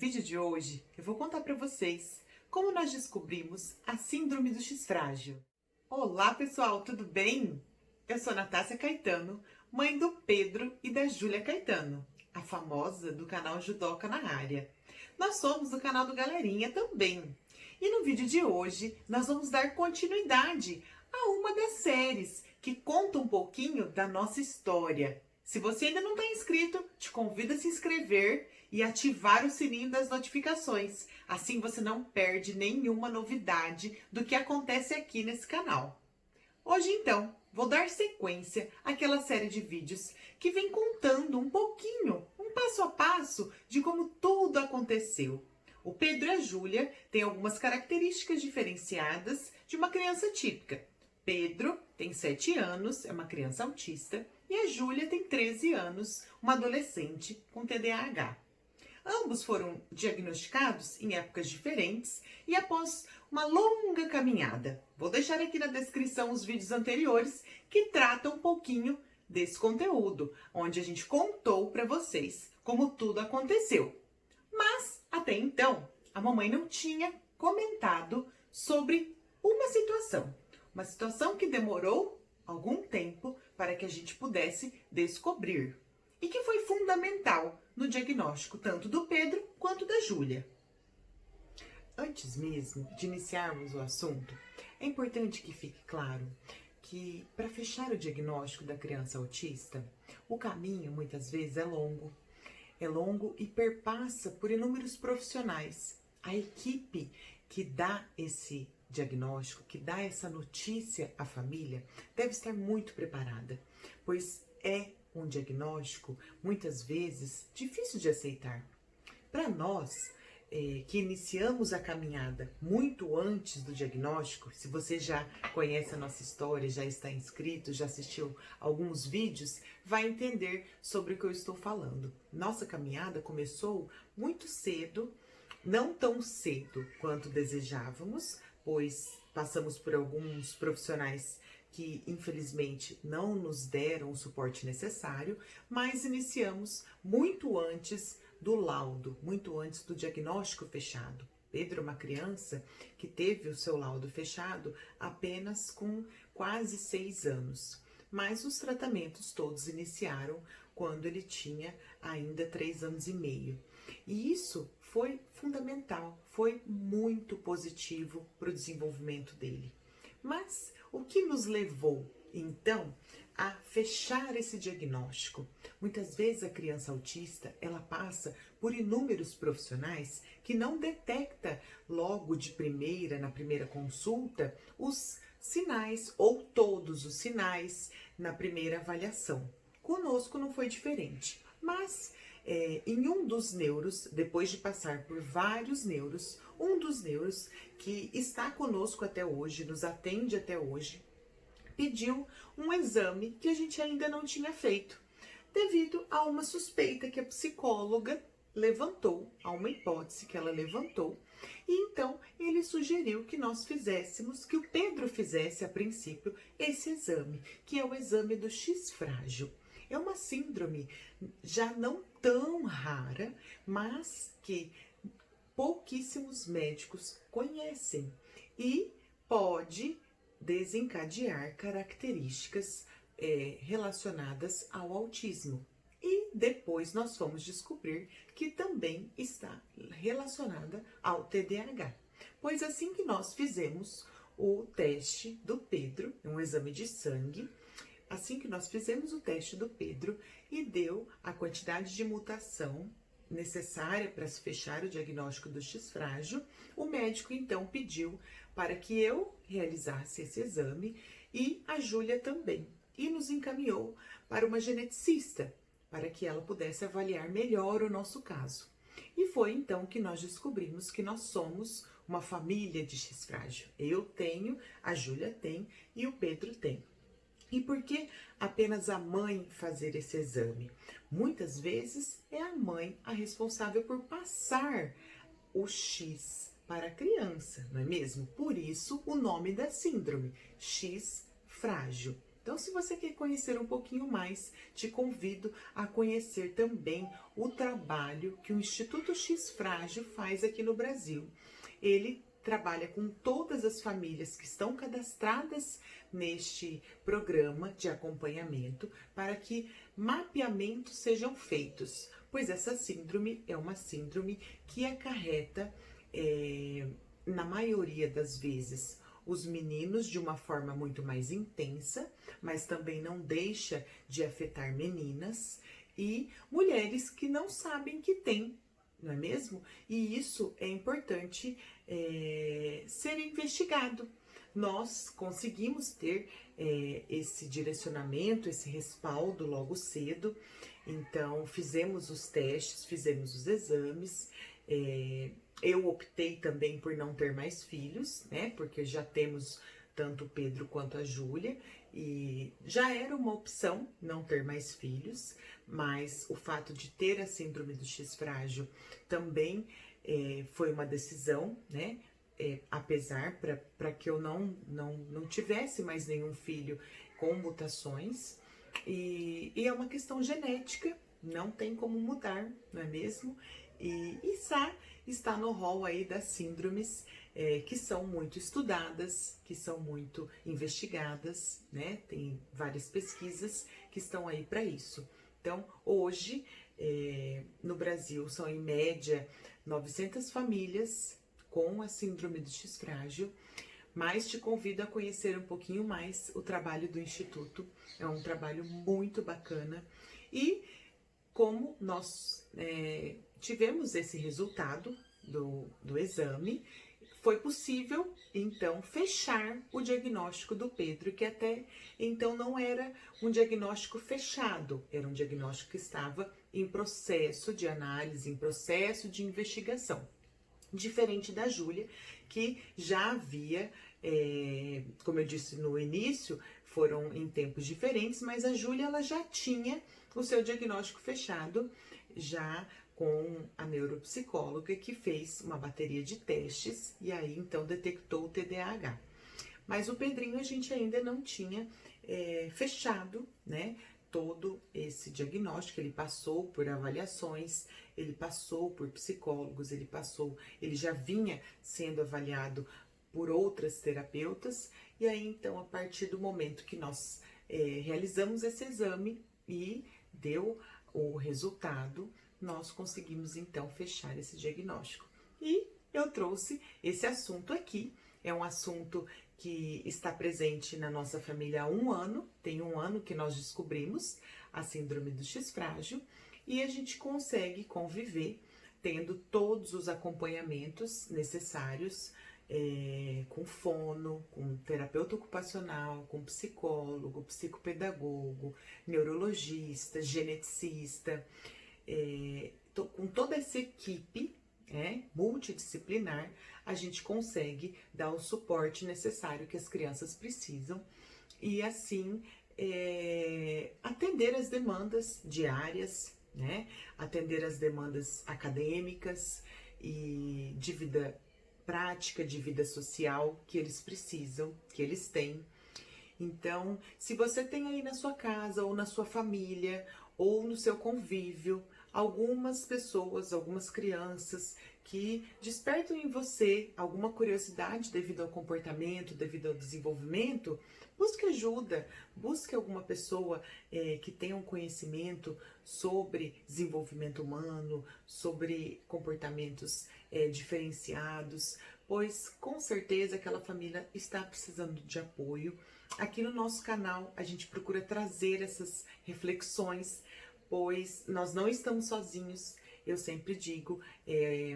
No vídeo de hoje, eu vou contar para vocês como nós descobrimos a síndrome do X frágil. Olá pessoal, tudo bem? Eu sou Natácia Caetano, mãe do Pedro e da Júlia Caetano, a famosa do canal Judoca na Área. Nós somos do canal do Galerinha também. E no vídeo de hoje, nós vamos dar continuidade a uma das séries que conta um pouquinho da nossa história. Se você ainda não está inscrito, te convido a se inscrever e ativar o sininho das notificações. Assim você não perde nenhuma novidade do que acontece aqui nesse canal. Hoje, então, vou dar sequência àquela série de vídeos que vem contando um pouquinho, um passo a passo, de como tudo aconteceu. O Pedro e a Júlia têm algumas características diferenciadas de uma criança típica. Pedro tem 7 anos, é uma criança autista, e a Júlia tem 13 anos, uma adolescente com TDAH. Ambos foram diagnosticados em épocas diferentes e após uma longa caminhada. Vou deixar aqui na descrição os vídeos anteriores que tratam um pouquinho desse conteúdo, onde a gente contou para vocês como tudo aconteceu. Mas, até então, a mamãe não tinha comentado sobre uma situação que demorou algum tempo para que a gente pudesse descobrir e que foi fundamental no diagnóstico tanto do Pedro quanto da Júlia. Antes mesmo de iniciarmos o assunto, é importante que fique claro que para fechar o diagnóstico da criança autista, o caminho muitas vezes é longo e perpassa por inúmeros profissionais. A equipe que dá esse diagnóstico, que dá essa notícia à família, deve estar muito preparada, pois é um diagnóstico, muitas vezes, difícil de aceitar. Para nós, que iniciamos a caminhada muito antes do diagnóstico, se você já conhece a nossa história, já está inscrito, já assistiu alguns vídeos, vai entender sobre o que eu estou falando. Nossa caminhada começou muito cedo, não tão cedo quanto desejávamos, pois passamos por alguns profissionais que infelizmente não nos deram o suporte necessário, mas iniciamos muito antes do laudo, muito antes do diagnóstico fechado. Pedro é uma criança que teve o seu laudo fechado apenas com quase 6 anos, mas os tratamentos todos iniciaram quando ele tinha ainda 3 anos e meio. E isso foi fundamental, foi muito positivo para o desenvolvimento dele. Mas o que nos levou, então, a fechar esse diagnóstico? Muitas vezes a criança autista, ela passa por inúmeros profissionais que não detecta logo de primeira, na primeira consulta, os sinais ou todos os sinais na primeira avaliação. Conosco não foi diferente, mas em um dos neuros, depois de passar por vários neuros, um dos neuros que está conosco até hoje, nos atende até hoje, pediu um exame que a gente ainda não tinha feito, devido a uma suspeita que a psicóloga levantou, a uma hipótese que ela levantou, e então ele sugeriu que nós fizéssemos, que o Pedro fizesse a princípio esse exame, que é o exame do X frágil. É uma síndrome já não tão rara, mas que pouquíssimos médicos conhecem e pode desencadear características relacionadas ao autismo. E depois nós fomos descobrir que também está relacionada ao TDAH. Pois assim que nós fizemos o teste do Pedro, um exame de sangue, assim que nós fizemos o teste do Pedro e deu a quantidade de mutação necessária para se fechar o diagnóstico do X frágil, o médico então pediu para que eu realizasse esse exame e a Júlia também, e nos encaminhou para uma geneticista, para que ela pudesse avaliar melhor o nosso caso. E foi então que nós descobrimos que nós somos uma família de X frágil. Eu tenho, a Júlia tem e o Pedro tem. E por que apenas a mãe fazer esse exame? Muitas vezes é a mãe a responsável por passar o X para a criança, não é mesmo? Por isso o nome da síndrome, X frágil. Então, se você quer conhecer um pouquinho mais, te convido a conhecer também o trabalho que o Instituto X Frágil faz aqui no Brasil. Ele trabalha com todas as famílias que estão cadastradas neste programa de acompanhamento para que mapeamentos sejam feitos, pois essa síndrome é uma síndrome que acarreta, na maioria das vezes, os meninos de uma forma muito mais intensa, mas também não deixa de afetar meninas e mulheres que não sabem que tem, não é mesmo? E isso é importante ser investigado. Nós conseguimos ter esse direcionamento, esse respaldo logo cedo. Então, fizemos os testes, fizemos os exames. Eu optei também por não ter mais filhos, né? Porque já temos tanto o Pedro quanto a Júlia, e já era uma opção não ter mais filhos, mas o fato de ter a síndrome do X frágil também foi uma decisão, né? Apesar para que eu não tivesse mais nenhum filho com mutações, e é uma questão genética, não tem como mudar, não é mesmo? E está no rol aí das síndromes que são muito estudadas, que são muito investigadas, né? Tem várias pesquisas que estão aí para isso. Então, hoje, no Brasil, são em média 900 famílias com a síndrome do X frágil, mas te convido a conhecer um pouquinho mais o trabalho do Instituto. É um trabalho muito bacana. E como nós tivemos esse resultado do exame, foi possível, então, fechar o diagnóstico do Pedro, que até então não era um diagnóstico fechado, era um diagnóstico que estava em processo de análise, em processo de investigação. Diferente da Júlia, que já havia, como eu disse no início, foram em tempos diferentes, mas a Júlia ela já tinha o seu diagnóstico fechado, já com a neuropsicóloga que fez uma bateria de testes e aí então detectou o TDAH. Mas o Pedrinho a gente ainda não tinha fechado, né? Todo esse diagnóstico, ele passou por avaliações, ele passou por psicólogos, ele já vinha sendo avaliado por outras terapeutas, e aí então a partir do momento que nós realizamos esse exame e deu o resultado, nós conseguimos então fechar esse diagnóstico. E eu trouxe esse assunto aqui, é um assunto que está presente na nossa família há 1 ano, tem 1 ano que nós descobrimos a síndrome do X frágil, e a gente consegue conviver tendo todos os acompanhamentos necessários, com fono, com terapeuta ocupacional, com psicólogo, psicopedagogo, neurologista, geneticista, com toda essa equipe multidisciplinar, a gente consegue dar o suporte necessário que as crianças precisam e assim atender as demandas diárias, né? Atender as demandas acadêmicas e de vida prática, de vida social que eles precisam, que eles têm. Então, se você tem aí na sua casa ou na sua família ou no seu convívio algumas pessoas, algumas crianças que despertam em você alguma curiosidade devido ao comportamento, devido ao desenvolvimento, busque ajuda, busque alguma pessoa que tenha um conhecimento sobre desenvolvimento humano, sobre comportamentos diferenciados, pois com certeza aquela família está precisando de apoio. Aqui no nosso canal a gente procura trazer essas reflexões, pois nós não estamos sozinhos. Eu sempre digo,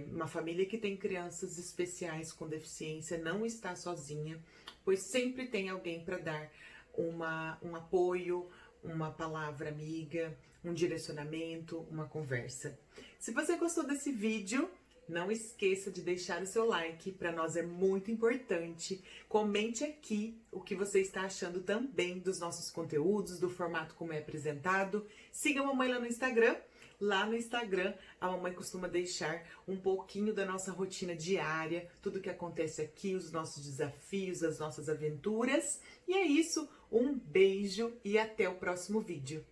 uma família que tem crianças especiais com deficiência não está sozinha, pois sempre tem alguém para dar um apoio, uma palavra amiga, um direcionamento, uma conversa. Se você gostou desse vídeo, Não esqueça de deixar o seu like, para nós é muito importante. Comente aqui o que você está achando também dos nossos conteúdos, do formato como é apresentado. Siga a mamãe lá no Instagram. Lá no Instagram, a mamãe costuma deixar um pouquinho da nossa rotina diária, tudo que acontece aqui, os nossos desafios, as nossas aventuras. E é isso, um beijo e até o próximo vídeo.